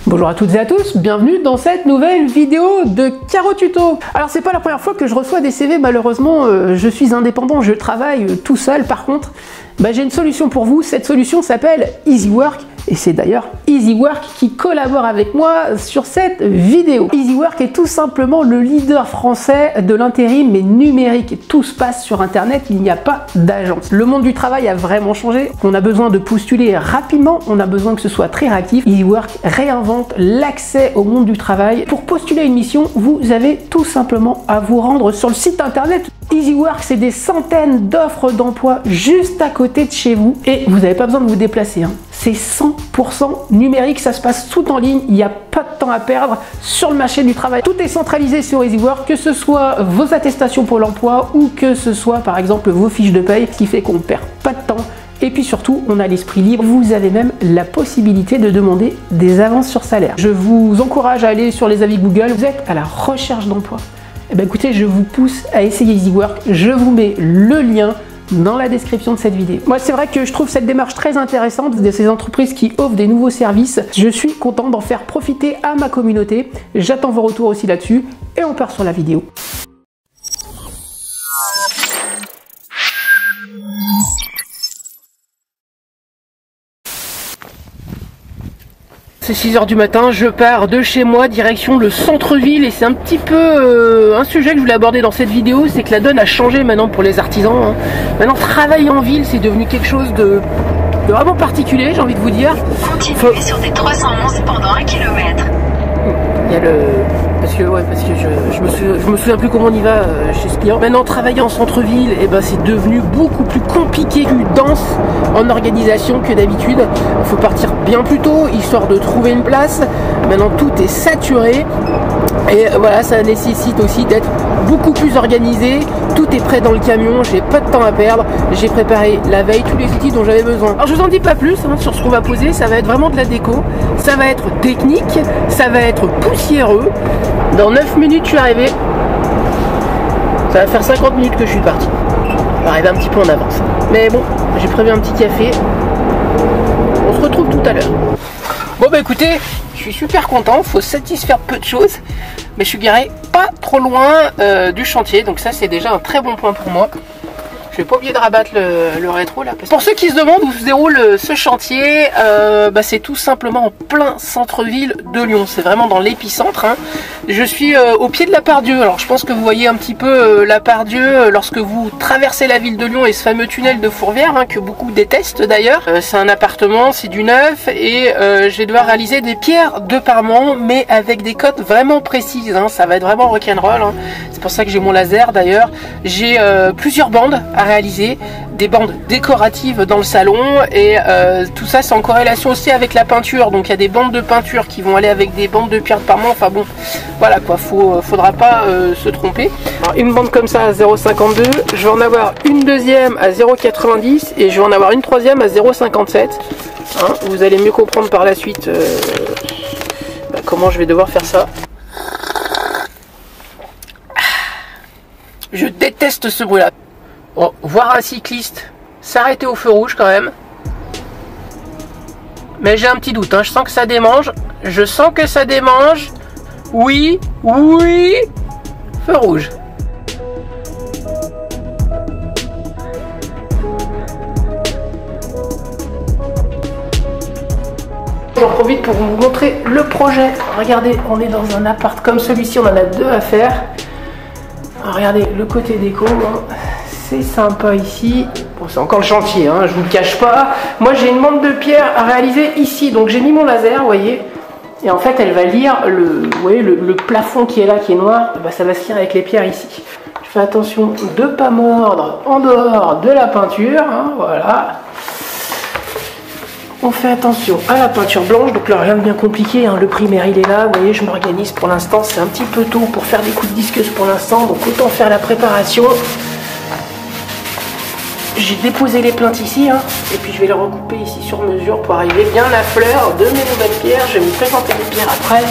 Bonjour à toutes et à tous, bienvenue dans cette nouvelle vidéo de Caro Tuto. Alors c'est pas la première fois que je reçois des CV, malheureusement je suis indépendant, je travaille tout seul. Par contre, j'ai une solution pour vous, cette solution s'appelle EasyWork. Et c'est d'ailleurs EasyWork qui collabore avec moi sur cette vidéo. EasyWork est tout simplement le leader français de l'intérim mais numérique. Tout se passe sur internet, il n'y a pas d'agence. Le monde du travail a vraiment changé. On a besoin de postuler rapidement, on a besoin que ce soit très réactif. EasyWork réinvente l'accès au monde du travail. Pour postuler à une mission, vous avez tout simplement à vous rendre sur le site internet. EasyWork, c'est des centaines d'offres d'emploi juste à côté de chez vous et vous n'avez pas besoin de vous déplacer. C'est 100% numérique, ça se passe tout en ligne, il n'y a pas de temps à perdre sur le marché du travail. Tout est centralisé sur EasyWork, que ce soit vos attestations pour l'emploi ou que ce soit par exemple vos fiches de paye, ce qui fait qu'on ne perd pas de temps. Et puis surtout, on a l'esprit libre. Vous avez même la possibilité de demander des avances sur salaire. Je vous encourage à aller sur les avis Google. Vous êtes à la recherche d'emploi. Eh bien écoutez, je vous pousse à essayer EasyWork. Je vous mets le lien dans la description de cette vidéo. Moi, c'est vrai que je trouve cette démarche très intéressante de ces entreprises qui offrent des nouveaux services. Je suis content d'en faire profiter à ma communauté. J'attends vos retours aussi là-dessus et on part sur la vidéo. C'est 6 h du matin, je pars de chez moi direction le centre-ville et c'est un petit peu un sujet que je voulais aborder dans cette vidéo, c'est que la donne a changé maintenant pour les artisans. Maintenant, travailler en ville, c'est devenu quelque chose de vraiment particulier, j'ai envie de vous dire. Continuez sur des 311 pendant 1 km. Il y a le... Parce que je me souviens plus comment on y va chez ce client. Maintenant, travailler en centre-ville, c'est devenu beaucoup plus compliqué, plus dense en organisation que d'habitude. Il faut partir bien plus tôt, histoire de trouver une place. Maintenant, tout est saturé. Et voilà, ça nécessite aussi d'être beaucoup plus organisé. Tout est prêt dans le camion, j'ai pas de temps à perdre. J'ai préparé la veille tous les outils dont j'avais besoin. Alors je vous en dis pas plus sur ce qu'on va poser, ça va être vraiment de la déco. Ça va être technique, ça va être poussiéreux. Dans 9 minutes je suis arrivé. Ça va faire 50 minutes que je suis parti. Je vais arriver un petit peu en avance. Mais bon, j'ai prévu un petit café. On se retrouve tout à l'heure. Bon écoutez, je suis super content, faut satisfaire peu de choses, mais je suis garé pas trop loin du chantier, donc ça c'est déjà un très bon point pour moi. Je vais pas oublier de rabattre le rétro là. Pour ceux qui se demandent où se déroule ce chantier, c'est tout simplement en plein centre-ville de Lyon. C'est vraiment dans l'épicentre. Je suis au pied de la Part-Dieu. Alors je pense que vous voyez un petit peu la Part-Dieu lorsque vous traversez la ville de Lyon et ce fameux tunnel de Fourvière que beaucoup détestent d'ailleurs. C'est un appartement, c'est du neuf et je vais devoir réaliser des pierres de parement mais avec des cotes vraiment précises. Ça va être vraiment rock'n'roll. C'est pour ça que j'ai mon laser d'ailleurs. J'ai plusieurs bandes à réaliser, des bandes décoratives dans le salon et tout ça c'est en corrélation aussi avec la peinture, donc il y a des bandes de peinture qui vont aller avec des bandes de pierre de parement, enfin bon voilà quoi, faudra pas se tromper. Alors, une bande comme ça à 0,52, je vais en avoir une deuxième à 0,90 et je vais en avoir une troisième à 0,57. Vous allez mieux comprendre par la suite comment je vais devoir faire ça. Je déteste ce bruit là. Bon, voir un cycliste s'arrêter au feu rouge quand même. Mais j'ai un petit doute, je sens que ça démange. Je sens que ça démange. Oui, oui. Feu rouge. J'en profite pour vous montrer le projet. Regardez, on est dans un appart comme celui-ci, on en a deux à faire. Alors, regardez le côté déco. C'est sympa ici. Bon, c'est encore le chantier, je vous le cache pas. Moi, j'ai une bande de pierre à réaliser ici. Donc, j'ai mis mon laser, vous voyez. Et en fait, elle va lire vous voyez, le plafond qui est là, qui est noir. Ça va se lire avec les pierres ici. Je fais attention de ne pas mordre en dehors de la peinture. Voilà. On fait attention à la peinture blanche. Donc là, rien de bien compliqué. Le primaire, il est là. Vous voyez, je m'organise pour l'instant. C'est un petit peu tôt pour faire des coups de disqueuse pour l'instant. Donc, autant faire la préparation. J'ai déposé les plaintes ici, et puis je vais les recouper ici sur mesure pour arriver bien à fleur de mes nouvelles pierres. Je vais me présenter les pierres après.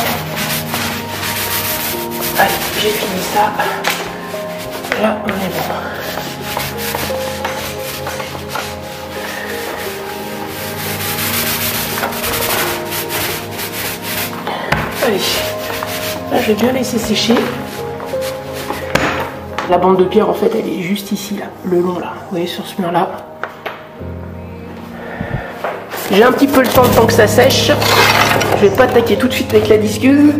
Allez, j'ai fini ça. Là, on est bon. Allez, là je vais bien laisser sécher. La bande de pierre en fait elle est juste ici là, le long là, vous voyez sur ce mur là. J'ai un petit peu le temps que ça sèche. Je vais pas attaquer tout de suite avec la disqueuse.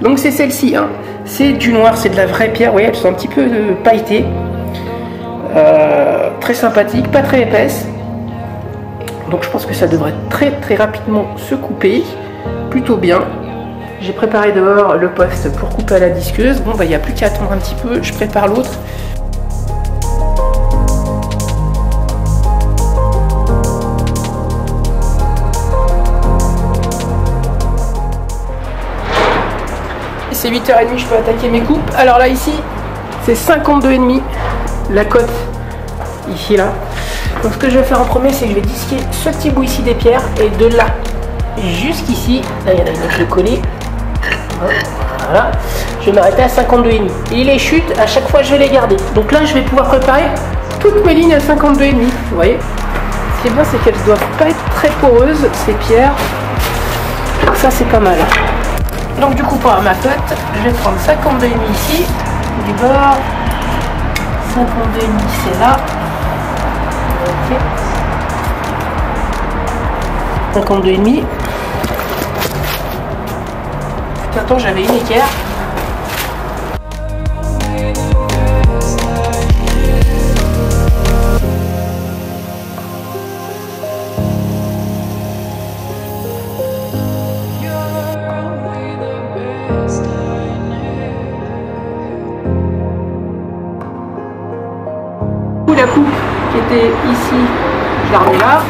Donc c'est celle-ci, hein. C'est du noir, c'est de la vraie pierre, vous voyez elles sont un petit peu pailletées. Très sympathique, pas très épaisse. Donc je pense que ça devrait très rapidement se couper, plutôt bien. J'ai préparé dehors le poste pour couper à la disqueuse. Bon bah il n'y a plus qu'à attendre un petit peu, je prépare l'autre. C'est 8h30, je peux attaquer mes coupes. Alors là ici, c'est 52,5 la cote, ici là. Donc ce que je vais faire en premier, c'est que je vais disquer ce petit bout ici des pierres et de là jusqu'ici. Là il y en a une autre de coller. Voilà. Je vais m'arrêter à 52,5. Et les chutes, à chaque fois je vais les garder. Donc là je vais pouvoir préparer toutes mes lignes à 52,5. Vous voyez. Ce qui est bien, c'est qu'elles ne doivent pas être très poreuses, ces pierres. Donc ça c'est pas mal. Donc du coup pour ma cote, je vais prendre 52,5 ici, du bord, 52,5 c'est là, ok, 52,5. Attends, j'avais une équerre. La coupe qui était ici, je la remets là.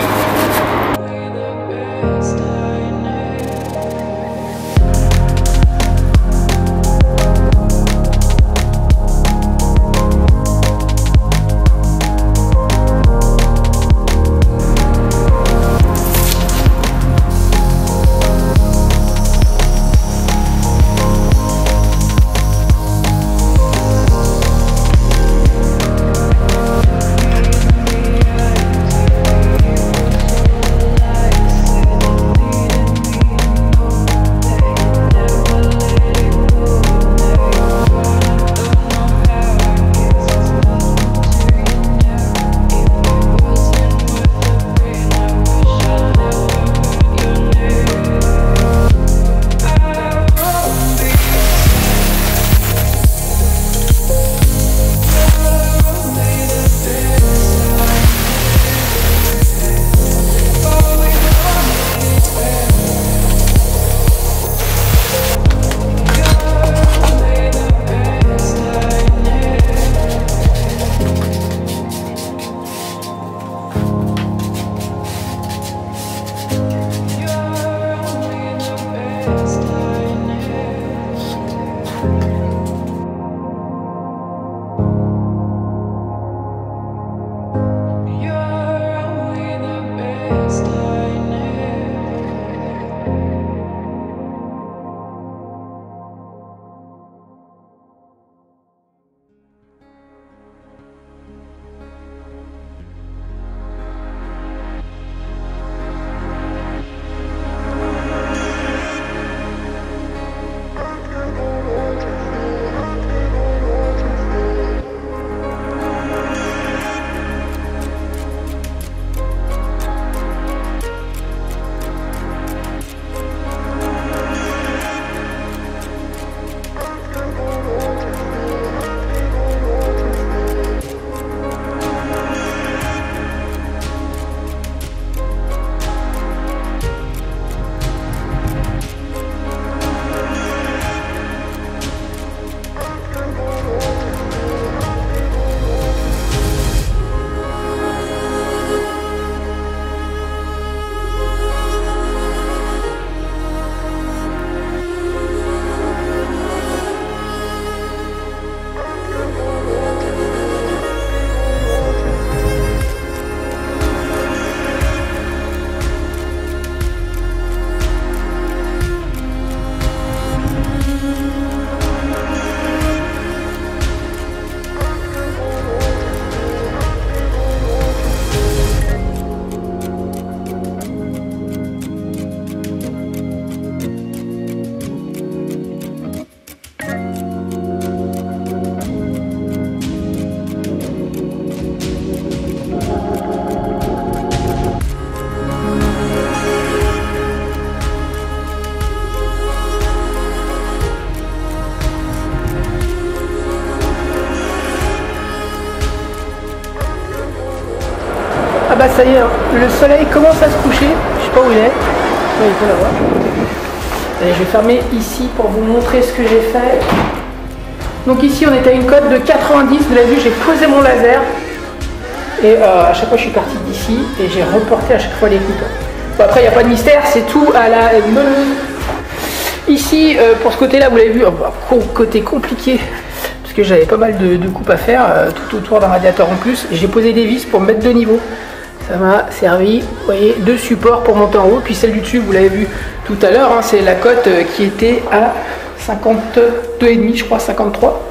ça y est, le soleil commence à se coucher. Je sais pas où il est. Ouais, il faut l'avoir. Allez, je vais fermer ici pour vous montrer ce que j'ai fait. Donc ici, on était à une cote de 90. Vous l'avez vu, j'ai posé mon laser. Et à chaque fois, je suis parti d'ici et j'ai reporté à chaque fois les coupes. Bon, après, il n'y a pas de mystère, c'est tout à la meuleuse. Ici, pour ce côté-là, vous l'avez vu, côté compliqué, parce que j'avais pas mal de coupes à faire, tout autour d'un radiateur en plus. J'ai posé des vis pour me mettre de niveau. Ça m'a servi, vous voyez, de support pour monter en haut. Puis celle du dessus, vous l'avez vu tout à l'heure, hein, c'est la cote qui était à 52,5, je crois, 53.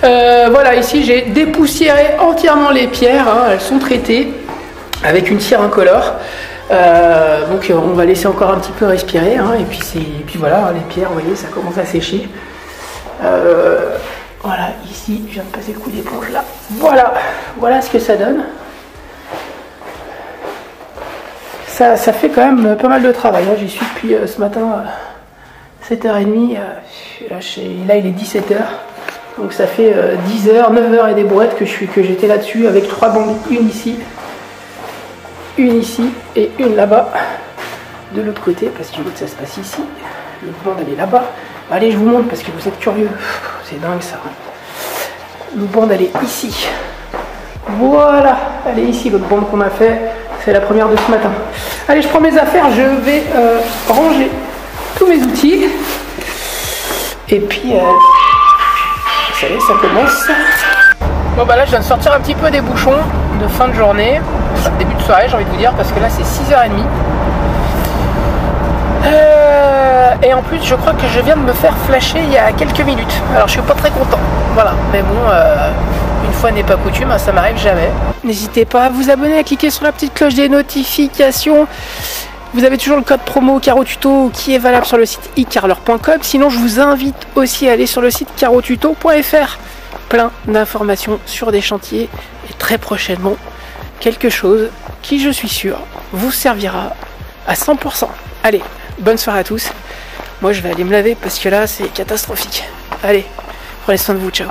Voilà, ici j'ai dépoussiéré entièrement les pierres, hein, elles sont traitées avec une cire incolore. Donc on va laisser encore un petit peu respirer, hein, et puis voilà, les pierres, vous voyez, ça commence à sécher. Voilà, ici je viens de passer le coup d'éponge là. Voilà ce que ça donne. Ça fait quand même pas mal de travail, hein. J'y suis depuis ce matin 7h30, là il est 17h. Donc ça fait 10h, 9h et des brouettes que j'étais là-dessus avec 3 bandes, une ici et une là-bas de l'autre côté, parce que l'autre ça se passe ici, l'autre bande elle est là-bas. Allez, je vous montre parce que vous êtes curieux, c'est dingue ça. L'autre bande elle est ici, voilà, elle est ici, l'autre bande qu'on a fait, c'est la première de ce matin. Allez, je prends mes affaires, je vais ranger tous mes outils et puis ça y est, ça commence. Bon bah là je viens de sortir un petit peu des bouchons de fin de journée, enfin, début de soirée j'ai envie de vous dire, parce que là c'est 6h30. Et en plus je crois que je viens de me faire flasher il y a quelques minutes. Alors je suis pas très content, voilà, mais bon, une fois n'est pas coutume, hein, ça m'arrive jamais. N'hésitez pas à vous abonner, à cliquer sur la petite cloche des notifications. Vous avez toujours le code promo CaroTuto qui est valable sur le site icarleur.com. Sinon je vous invite aussi à aller sur le site carotuto.fr. Plein d'informations sur des chantiers et très prochainement quelque chose qui, je suis sûr, vous servira à 100%. Allez, bonne soirée à tous. Moi je vais aller me laver parce que là c'est catastrophique. Allez, prenez soin de vous, ciao.